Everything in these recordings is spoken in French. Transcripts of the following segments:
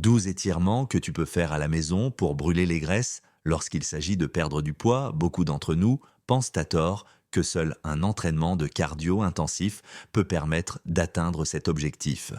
12 étirements que tu peux faire à la maison pour brûler les graisses. Lorsqu'il s'agit de perdre du poids, beaucoup d'entre nous pensent à tort que seul un entraînement de cardio intensif peut permettre d'atteindre cet objectif.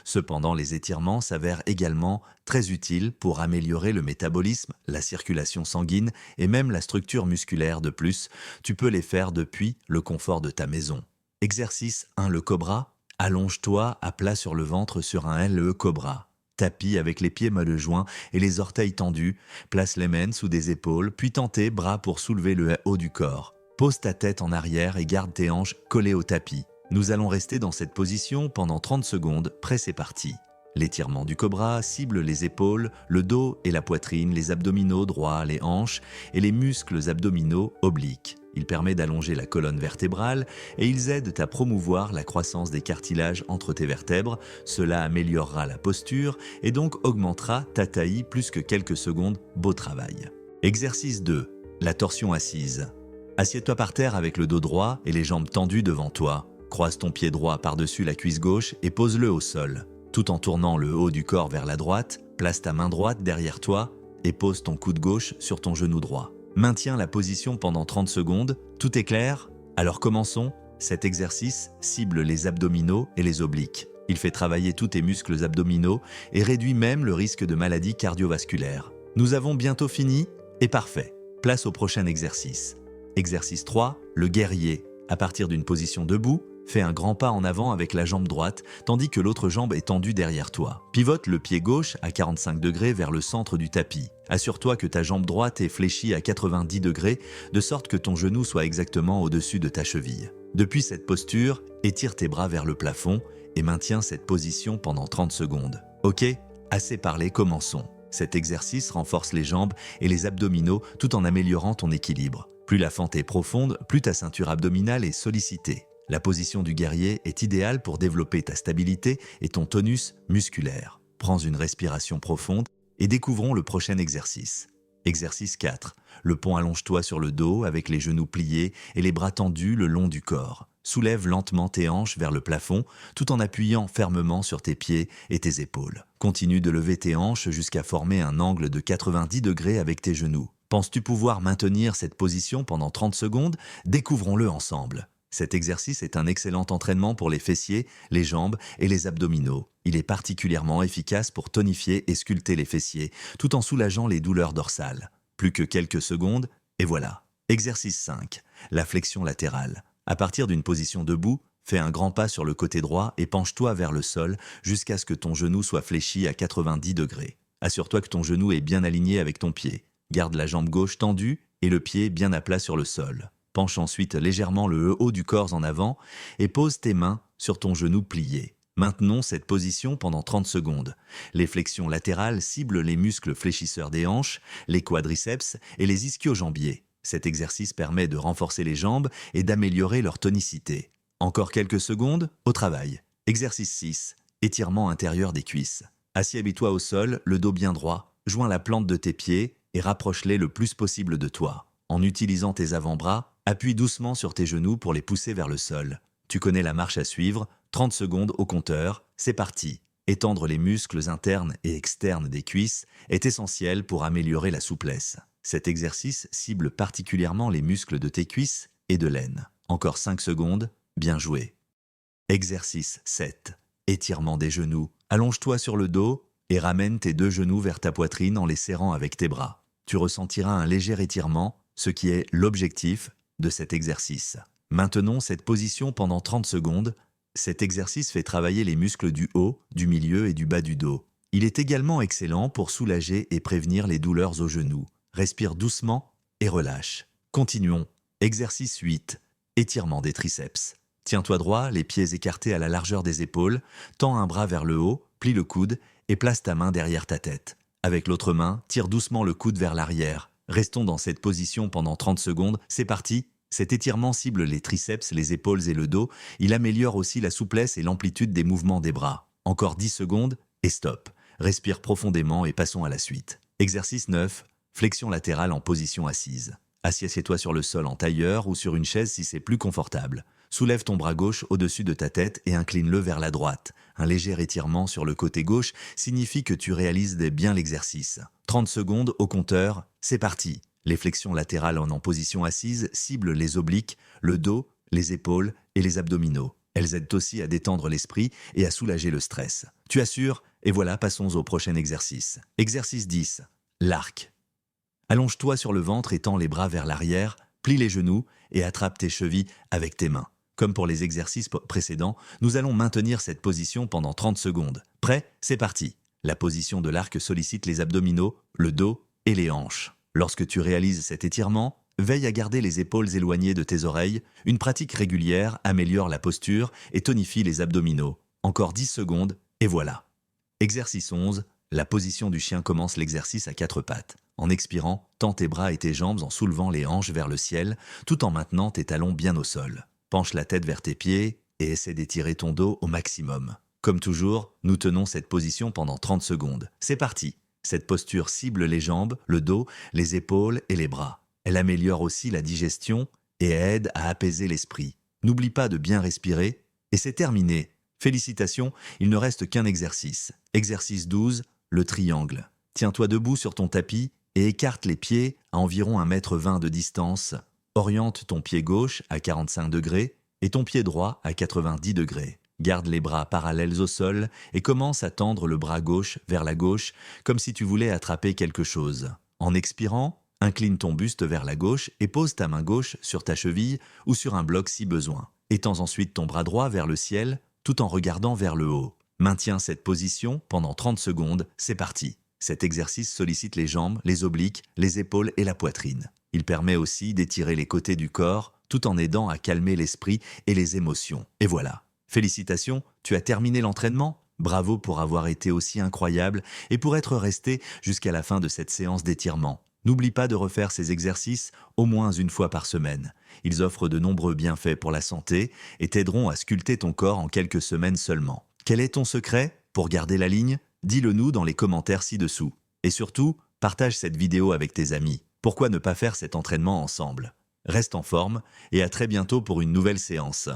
Cependant, les étirements s'avèrent également très utiles pour améliorer le métabolisme, la circulation sanguine et même la structure musculaire. De plus, tu peux les faire depuis le confort de ta maison. Exercice 1. Le cobra. Allonge-toi à plat sur le ventre sur un LE cobra. Tapis avec les pieds mal joints et les orteils tendus. Place les mains sous des épaules, puis tends tes bras pour soulever le haut du corps. Pose ta tête en arrière et garde tes hanches collées au tapis. Nous allons rester dans cette position pendant 30 secondes, prêt c'est parti. L'étirement du cobra cible les épaules, le dos et la poitrine, les abdominaux droits, les hanches et les muscles abdominaux obliques. Il permet d'allonger la colonne vertébrale et ils aident à promouvoir la croissance des cartilages entre tes vertèbres. Cela améliorera la posture et donc augmentera ta taille plus que quelques secondes. Beau travail. Exercice 2. La torsion assise. Assieds-toi par terre avec le dos droit et les jambes tendues devant toi. Croise ton pied droit par-dessus la cuisse gauche et pose-le au sol. Tout en tournant le haut du corps vers la droite, place ta main droite derrière toi et pose ton coude gauche sur ton genou droit. Maintiens la position pendant 30 secondes. Tout est clair? Alors commençons. Cet exercice cible les abdominaux et les obliques. Il fait travailler tous tes muscles abdominaux et réduit même le risque de maladies cardiovasculaires. Nous avons bientôt fini et parfait. Place au prochain exercice. Exercice 3. Le guerrier. À partir d'une position debout, fais un grand pas en avant avec la jambe droite, tandis que l'autre jambe est tendue derrière toi. Pivote le pied gauche à 45 degrés vers le centre du tapis. Assure-toi que ta jambe droite est fléchie à 90 degrés, de sorte que ton genou soit exactement au-dessus de ta cheville. Depuis cette posture, étire tes bras vers le plafond et maintiens cette position pendant 30 secondes. Ok? Assez parlé, commençons. Cet exercice renforce les jambes et les abdominaux tout en améliorant ton équilibre. Plus la fente est profonde, plus ta ceinture abdominale est sollicitée. La position du guerrier est idéale pour développer ta stabilité et ton tonus musculaire. Prends une respiration profonde et découvrons le prochain exercice. Exercice 4. Le pont. Allonge-toi sur le dos avec les genoux pliés et les bras tendus le long du corps. Soulève lentement tes hanches vers le plafond tout en appuyant fermement sur tes pieds et tes épaules. Continue de lever tes hanches jusqu'à former un angle de 90 degrés avec tes genoux. Penses-tu pouvoir maintenir cette position pendant 30 secondes? Découvrons-le ensemble. Cet exercice est un excellent entraînement pour les fessiers, les jambes et les abdominaux. Il est particulièrement efficace pour tonifier et sculpter les fessiers, tout en soulageant les douleurs dorsales. Plus que quelques secondes, et voilà. Exercice 5. La flexion latérale. À partir d'une position debout, fais un grand pas sur le côté droit et penche-toi vers le sol jusqu'à ce que ton genou soit fléchi à 90 degrés. Assure-toi que ton genou est bien aligné avec ton pied. Garde la jambe gauche tendue et le pied bien à plat sur le sol. Penche ensuite légèrement le haut du corps en avant et pose tes mains sur ton genou plié. Maintenons cette position pendant 30 secondes. Les flexions latérales ciblent les muscles fléchisseurs des hanches, les quadriceps et les ischio-jambiers. Cet exercice permet de renforcer les jambes et d'améliorer leur tonicité. Encore quelques secondes, au travail. Exercice 6. Étirement intérieur des cuisses. Assieds-toi au sol, le dos bien droit. Joins la plante de tes pieds et rapproche-les le plus possible de toi. En utilisant tes avant-bras, appuie doucement sur tes genoux pour les pousser vers le sol. Tu connais la marche à suivre, 30 secondes au compteur, c'est parti. Étendre les muscles internes et externes des cuisses est essentiel pour améliorer la souplesse. Cet exercice cible particulièrement les muscles de tes cuisses et de l'aine. Encore 5 secondes, bien joué. Exercice 7. Étirement des genoux. Allonge-toi sur le dos et ramène tes deux genoux vers ta poitrine en les serrant avec tes bras. Tu ressentiras un léger étirement, ce qui est l'objectif de cet exercice. Maintenons cette position pendant 30 secondes. Cet exercice fait travailler les muscles du haut, du milieu et du bas du dos. Il est également excellent pour soulager et prévenir les douleurs aux genoux. Respire doucement et relâche. Continuons. Exercice 8. Étirement des triceps. Tiens-toi droit, les pieds écartés à la largeur des épaules, tends un bras vers le haut, plie le coude et place ta main derrière ta tête. Avec l'autre main, tire doucement le coude vers l'arrière. Restons dans cette position pendant 30 secondes. C'est parti. Cet étirement cible les triceps, les épaules et le dos. Il améliore aussi la souplesse et l'amplitude des mouvements des bras. Encore 10 secondes et stop. Respire profondément et passons à la suite. Exercice 9. Flexion latérale en position assise. Assieds-toi sur le sol en tailleur ou sur une chaise si c'est plus confortable. Soulève ton bras gauche au-dessus de ta tête et incline-le vers la droite. Un léger étirement sur le côté gauche signifie que tu réalises bien l'exercice. 30 secondes au compteur, c'est parti. Les flexions latérales en position assise ciblent les obliques, le dos, les épaules et les abdominaux. Elles aident aussi à détendre l'esprit et à soulager le stress. Tu assures? Et voilà, passons au prochain exercice. Exercice 10. L'arc. Allonge-toi sur le ventre et tends les bras vers l'arrière, plie les genoux et attrape tes chevilles avec tes mains. Comme pour les exercices précédents, nous allons maintenir cette position pendant 30 secondes. Prêt? C'est parti. La position de l'arc sollicite les abdominaux, le dos et les hanches. Lorsque tu réalises cet étirement, veille à garder les épaules éloignées de tes oreilles. Une pratique régulière améliore la posture et tonifie les abdominaux. Encore 10 secondes et voilà. Exercice 11. La position du chien commence l'exercice à 4 pattes. En expirant, tends tes bras et tes jambes en soulevant les hanches vers le ciel, tout en maintenant tes talons bien au sol. Penche la tête vers tes pieds et essaie d'étirer ton dos au maximum. Comme toujours, nous tenons cette position pendant 30 secondes. C'est parti. Cette posture cible les jambes, le dos, les épaules et les bras. Elle améliore aussi la digestion et aide à apaiser l'esprit. N'oublie pas de bien respirer et c'est terminé. Félicitations, il ne reste qu'un exercice. Exercice 12, le triangle. Tiens-toi debout sur ton tapis et écarte les pieds à environ 1,20 m de distance. Oriente ton pied gauche à 45 degrés et ton pied droit à 90 degrés. Garde les bras parallèles au sol et commence à tendre le bras gauche vers la gauche comme si tu voulais attraper quelque chose. En expirant, incline ton buste vers la gauche et pose ta main gauche sur ta cheville ou sur un bloc si besoin. Étends ensuite ton bras droit vers le ciel tout en regardant vers le haut. Maintiens cette position pendant 30 secondes, c'est parti. Cet exercice sollicite les jambes, les obliques, les épaules et la poitrine. Il permet aussi d'étirer les côtés du corps tout en aidant à calmer l'esprit et les émotions. Et voilà. Félicitations, tu as terminé l'entraînement. Bravo pour avoir été aussi incroyable et pour être resté jusqu'à la fin de cette séance d'étirement. N'oublie pas de refaire ces exercices au moins une fois par semaine. Ils offrent de nombreux bienfaits pour la santé et t'aideront à sculpter ton corps en quelques semaines seulement. Quel est ton secret pour garder la ligne? Dis-le nous dans les commentaires ci-dessous. Et surtout, partage cette vidéo avec tes amis. Pourquoi ne pas faire cet entraînement ensemble? Reste en forme et à très bientôt pour une nouvelle séance.